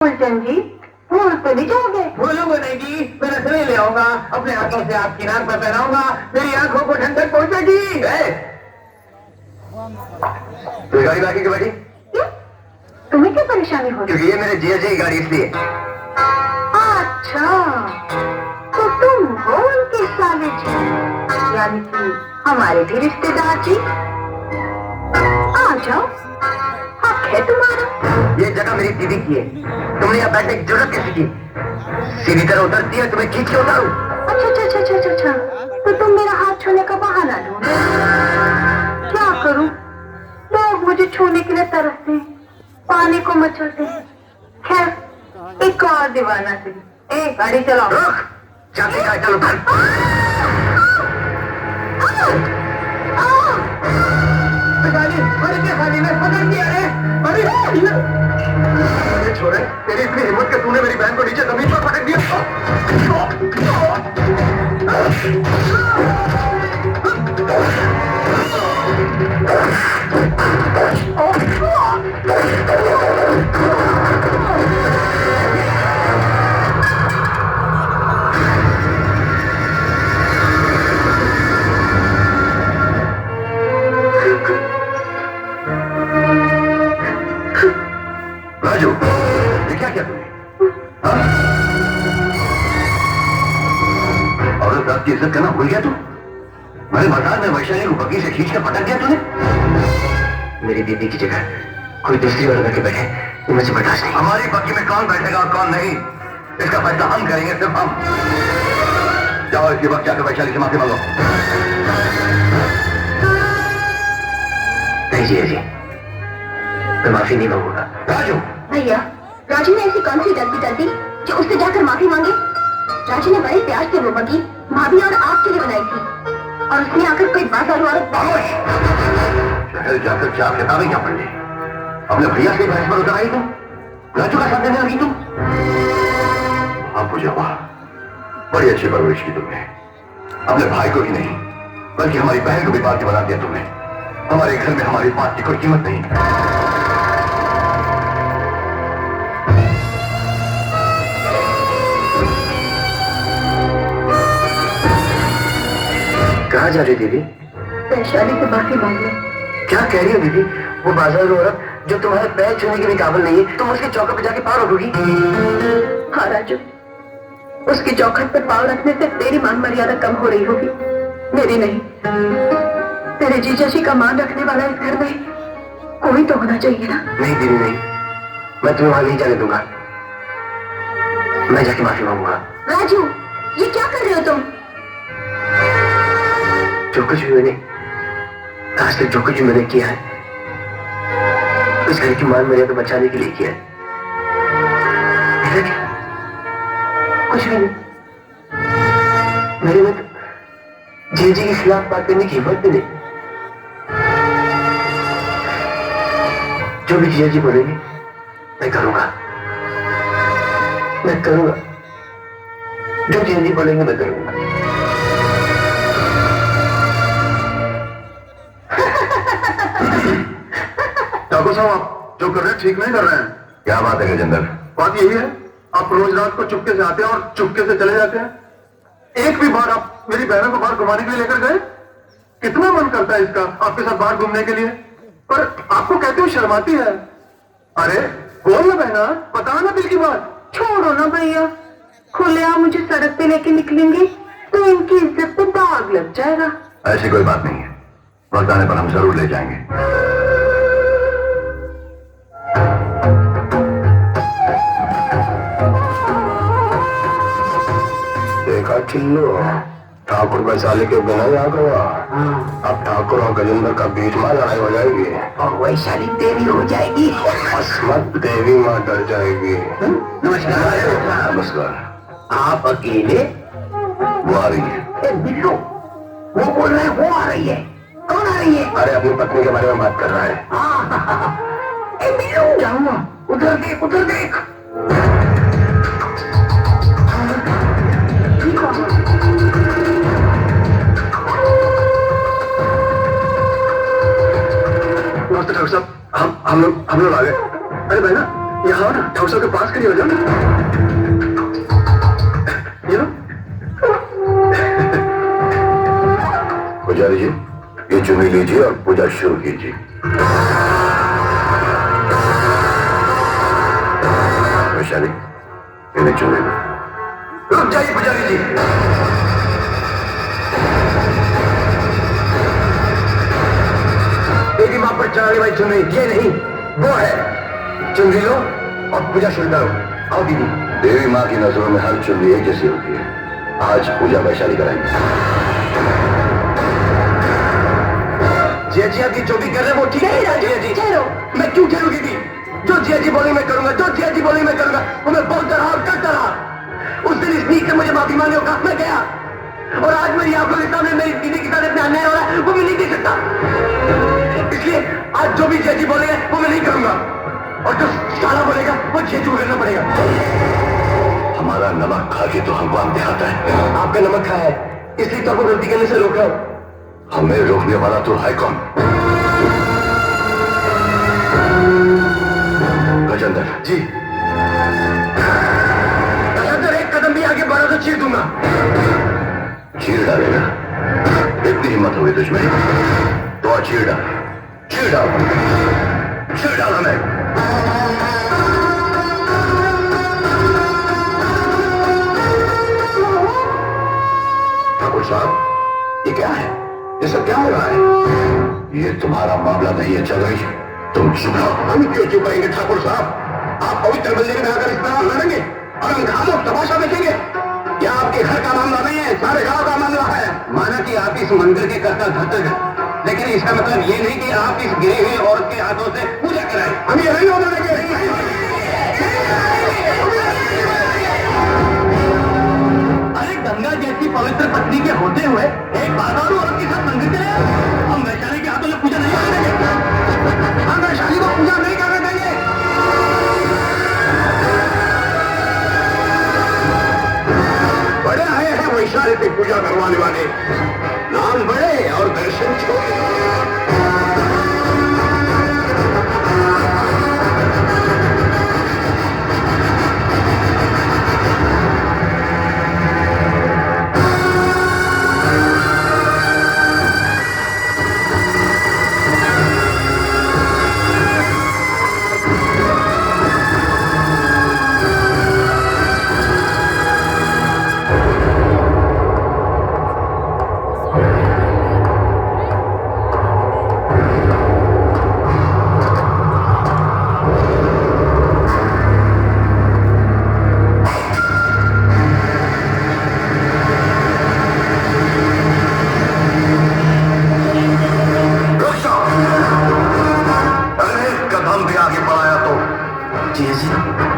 फूलचंद जी, फूल तो नहीं जाओगे? भूलूंगा नहीं जी, मैं नसले ले आऊंगा, अपने हाथों से आपकी नाक पर पहनाऊंगा, मेरी आंखों को ठंडक पहुंचेगी। तो गाड़ी बाकी की बैठी? क्यों? तुम्हें क्या परेशानी हो रही? क्योंकि ये मेरे जीजा जी की गाड़ी इसलिए। अच्छा, तो तुम हो उनके साले जी, यानी कि हमारे भी रिश्तेदार जी। आ जाओ, हक है तुम्हारा। ये जगह मेरी दीदी की है, तुमने यहाँ बैठने की जरूरत कैसी की? सीधी तरह उतरती है, तुम्हें खींच के उतारूं? अच्छा, तो तुम मेरा हाथ छूने का बहाना ढूंढो। क्या करूं? लोग मुझे छूने के लिए तरसते हैं, पानी को मचलते हैं। खैर, एक और दीवाना से। गाड़ी चलाओ। रुक, जाते का चलो उधर। अरे छोड़े, तेरी इतनी हिम्मत के तूने मेरी बहन को नीचे जमीन पर पटक दिया। राजू, ये क्या किया तुमने? औरत जात की इज्जत करना भूल गया तू? मैंने बाजार में वैशाली को बग्गी से खींच कर पटक दिया तूने? मेरी दीदी की जगह कोई दूसरी औरत करके बैठे, ये मुझे बर्दाश्त नहीं। हमारी बग्गी में कौन बैठेगा और कौन नहीं, इसका फैसला हम करेंगे, सिर्फ हम। जाओ इसके वक्त जाकर वैशाली से माफी मांगो। नहीं जी, मैं माफी नहीं मांगूंगा। राजू, भैया, राजू ने ऐसी कौन सी गलती कर दी जो उससे जाकर माफी मांगे? राजू ने बड़े प्यार से वो बगी भाभी और आपके लिए बनाई थी, और उसने आकर कोई बाजार औरत। शहर जाकर क्या किताबें क्या पढ़ ली? अपने भैया से बहस पर उतर आई तुम? राजू का साथ देने लगी तुम? आप पूछो वाह, बड़ी अच्छी परवरिश की तुमने। अपने भाई को ही नहीं, बल्कि हमारी बहन को भी बात बना दिया तुमने। हमारे घर में हमारी बात की कोई कीमत नहीं। कहाँ जा रही दीदी? वैशाली से माफी मांग ले। क्या कह रही हो दीदी? वो बाजार औरत जो तुम्हारे पैर छूने के भी काबिल नहीं है, तुम उसके चौखट पर जाके पार रखोगी? हाँ राजू, उसकी चौखट पर पाँव रखने से तेरी मान मर्यादा कम हो रही होगी, मेरी नहीं। तेरे जीजा जी का मान रखने वाला इस घर में कोई तो होना चाहिए ना? नहीं दीदी नहीं, मैं तुम्हें वहां नहीं जाने दूंगा। मैं जाके माफी मांगूंगा। राजू, ये क्या कर रहे हो तुम? जो कुछ भी मैंने आज तक जो कुछ भी मैंने किया है, इस घर की मान मर्यादा बचाने के लिए किया है। कुछ भी नहीं। मेरे में जी के खिलाफ बात करने की हिम्मत भी नहीं। जो भी जिया जी बोलेंगे मैं करूंगा, जो जिया जी बोलेंगे मैं करूंगा। ठाकुर साहब, आप जो कर रहे हैं ठीक नहीं कर रहे हैं। क्या बात है गजेंद्र? बात यही है, आप रोज रात को चुपके से आते हैं और चुपके से चले जाते हैं। एक भी बार आप मेरी बहनों को बाहर घुमाने के लिए लेकर गए? कितना मन करता है इसका आपके साथ बाहर घूमने के लिए, पर आपको कहते हुए शर्माती है। अरे बोल ना बहना, बताओ ना दिल की बात। छोड़ो ना भैया, खुलेआम मुझे सड़क पे लेके निकलेंगे तो इनकी इज्जत पे दाग लग जाएगा। ऐसी कोई बात नहीं है, वक्त आने पर हम जरूर ले जाएंगे। देखा चिल्लो, ठाकुर वैशाली के बिना आ गया। अब ठाकुर और गजेंद्र का बीच में लड़ाई हो जाएगी और वैशाली देवी हो जाएगी। अस्मत देवी माँ डर जाएगी। नमस्कार। नमस्कार। आप अकेले? वो आ रही है। बिल्लू, वो बोल रहे हैं वो आ रही है। कौन आ रही है? अरे अपनी पत्नी के बारे में बात कर रहा है। बिल्लू, जाऊंगा, उधर देख, उधर देख। नमस्ते ठाकुर साहब, हम लोग आ गए। अरे भाई ना, यहाँ आओ ना, ठाकुर साहब के पास खड़ी हो जाओ ना। ये लो। पुजारी जी, ये चुनी लीजिए और पूजा शुरू कीजिए। वैशाली, इन्हें चुने लो। रुक जाइए पुजारी जी। देवी मां पर चढ़ाने वाली चुनरी ये नहीं, वो है। चुनरी लो और पूजा शुरू करो। आओ दीदी। देवी मां की नजरों में हर चुनरी एक जैसी होती है। आज पूजा वैशाली कराएंगे। जिया जी जो भी कर रहे हैं वो ठीक है। जिया जी ठहरो। मैं क्यों ठहरूंगी दीदी? जो जिया जी बोली मैं करूंगा, जो जिया जी बोली मैं करूंगा। वो मैं बोलता रहा और करता रहा। उस दिन इस नीच से मुझे माफी मांगने होगा, मैं गया। और आज मेरी आंखों के सामने मेरी दीदी के साथ इतना अन्याय हो रहा है, वो मैं नहीं देख सकता। इसलिए आज जो भी जिया जी बोलेंगे वो मैं नहीं करूंगा। और जो साला बोलेगा वो जिया जी को करना पड़ेगा। हमारा नमक खा के तो भगवान दिखाता है। आपका नमक खाया है, इसलिए तो आपको गलती करने से रोक रहा हूं। हमें रोकने वाला तो है कौन? गजेंद्र जी। गजेंद्र एक कदम भी आगे बढ़ा तो चीर दूंगा। चीर डालेगा? इतनी हिम्मत होगी तुझमें तो चीर डाल। चीर डाल, चीर डाल हमें। ठाकुर साहब, ये क्या है? ये सब क्या हो रहा है? ये तुम्हारा मामला नहीं है चल रही। तुम चुप रहो। हम क्यों चुप रहेंगे ठाकुर साहब? आप पवित्र मंदिर में आकर इस तरह लड़ेंगे और हम खामोश तमाशा देखेंगे? क्या आपके घर का मामला नहीं है, सारे गांव का मामला है। माना कि आप इस मंदिर के कर्ता धर्ता हैं, लेकिन इसका मतलब ये नहीं कि आप इस गिरे हुए औरत के हाथों से पूजा कराएं। हम ये नहीं होने देंगे। अरे गंगा जैसी पवित्र पत्नी के होते हुए एक बाधारू औरत के साथ मंदिर चले, हम वैशाली के हाथों से पूजा नहीं करने देंगे। हम वैशाली को पूजा नहीं करने देंगे। बड़े आए हैं वैशाली से पूजा करवाने वाले, नाम बड़े और दर्शन छोटे।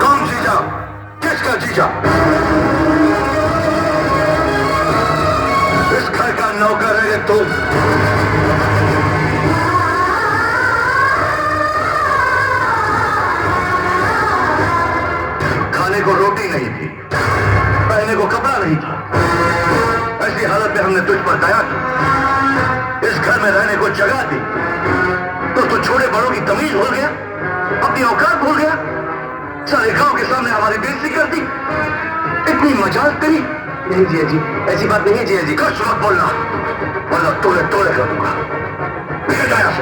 कौन जीजा? किसका जीजा? इस घर का नौकर है तुम। खाने को रोटी नहीं थी, पहनने को कपड़ा नहीं था, ऐसी हालत में हमने तुझ पर दया की, इस घर में रहने को जगह दी, तो तू छोटे बड़ों की तमीज भूल गया, अपनी औकात भूल गया, सारे गांव के सामने हमारी बेइज्जती कर दी, इतनी मजाक करी। नहीं जिया जी, ऐसी बात नहीं है जिया जी। कुछ मत बोलना वरना तोड़े तोड़े कर दूंगा। निकल जाए यहाँ से।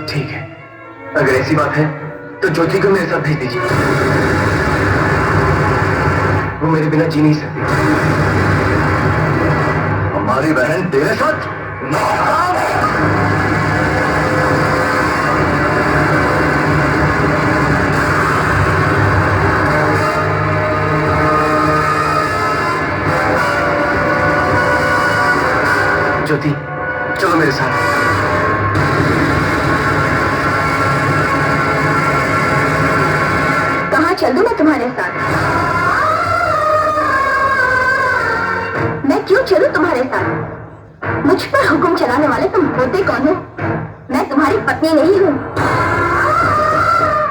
ठीक है, अगर ऐसी बात है तो ज्योति को मेरे साथ भेज दीजिए, वो मेरे बिना जी नहीं सकती। हमारी बहन तेरे साथ? ज्योति चलो मेरे साथ। कहाँ चल दूं मैं तुम्हारे साथ? मैं क्यों चलूं तुम्हारे साथ? मुझ पर हुक्म चलाने वाले तुम होते कौन हो? मैं तुम्हारी पत्नी नहीं हूँ,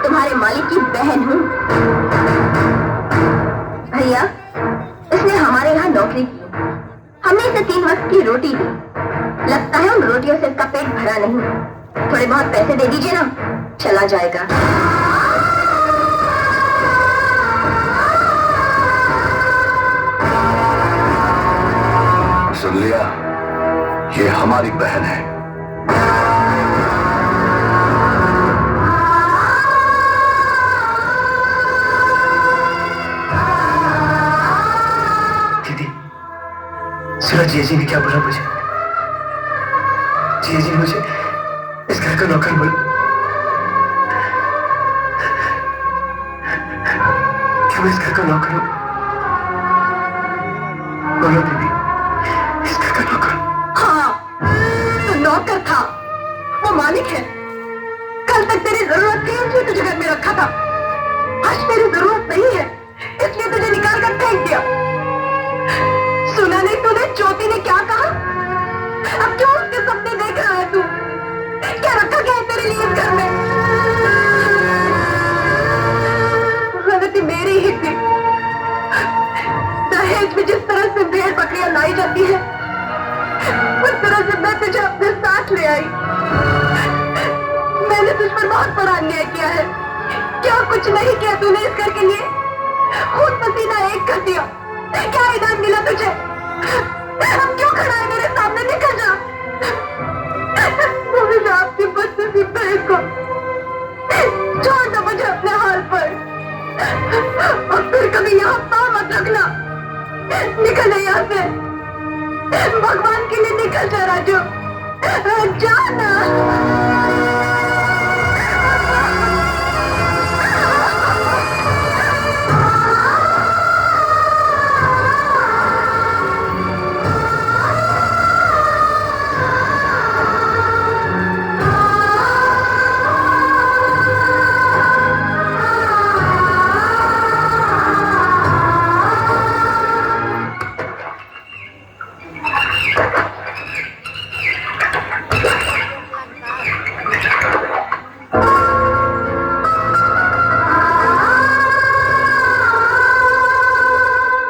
तुम्हारे मालिक की बहन हूँ। भैया, इसने हमारे यहाँ नौकरी की, हमने इसे 3 वक्त की रोटी दी। लगता है उन रोटियों से इसका पेट भरा नहीं। थोड़े बहुत पैसे दे दीजिए ना, चला जाएगा। सुन लिया, ये हमारी बहन है। दीदी, सुनो, जीजी ने क्या बोला मुझे? जीजी मुझे इस घर का नौकर बोल। क्या मैं इस घर का नौकर हूँ? बोलो दीदी, इस घर का नौकर? हाँ, तो नौकर था, वो मालिक है। कल तक तेरी जरूरत थी इसलिए तुझे घर में रखा था। आज तेरी जरूरत नहीं है इसलिए तुझे निकाल कर फेंक दिया। सुना नहीं तूने ज्योति ने क्या कहा? अब क्यों उसके सपने देख रहा है तू? क्या रखा गया है तेरे लिए इस घर में? गलती मेरी ही थी। दहेज में जिस तरह से भेड़ बकरियां लाई जाती है उस तरह से मैं तुझे अपने साथ ले आई। मैंने तुझ पर बहुत बड़ा अन्याय किया है। क्या कुछ नहीं किया तूने इस घर के लिए? खून पसीना एक कर दिया। क्या इनाम मिला तुझे? अब क्यों खड़ा है मेरे सामने? निकल जा। मुझे आपकी बदनसीब बहन को छोड़ दो मुझे अपने हाल पर, और फिर कभी यहाँ पाँव मत रखना। निकल यहाँ से, भगवान के लिए निकल जा राजू, जाना।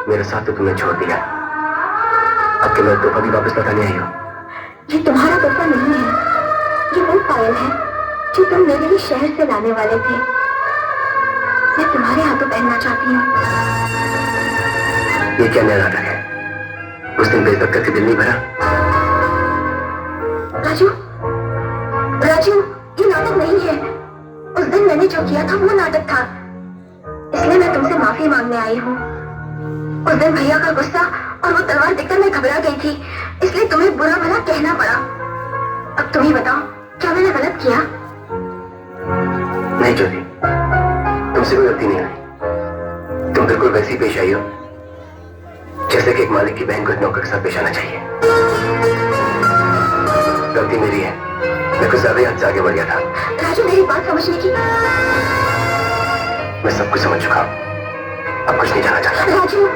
मेरे साथ तो तुमने छोड़ दिया, अब कि मैं तो कभी वापस लौटाने आई हूँ। ये तुम्हारा तोहफा नहीं है, ये वो पायल है जो तुम मेरे लिए शहर से लाने वाले थे। मैं तुम्हारे हाथों पहनना चाहती हूँ। ये क्या नया नाटक है? उस दिन बेइज्जत करके दिल नहीं भरा? राजू, राजू, ये नाटक नहीं है। उस दिन मैंने जो किया था वो नाटक था, इसलिए मैं तुमसे माफी मांगने आई हूँ। उस दिन भैया का गुस्सा और वो तलवार देखकर मैं घबरा गई थी, इसलिए तुम्हें बुरा भला कहना पड़ा। अब तुम ही बताओ, क्या मैंने गलत किया? नहीं ज्योति, तुमसे कोई गलती नहीं हुई। तुम बिल्कुल वैसी पेश आई हो जैसे कि एक मालिक की बहन को एक नौकर के साथ पेश आना चाहिए। गलती मेरी है, मैं कुछ ज्यादा ही हद से आगे बढ़ गया था। राजू, मेरी बात समझने की। मैं सब कुछ समझ चुका हूं, अब कुछ नहीं जाना चाहता। राजू,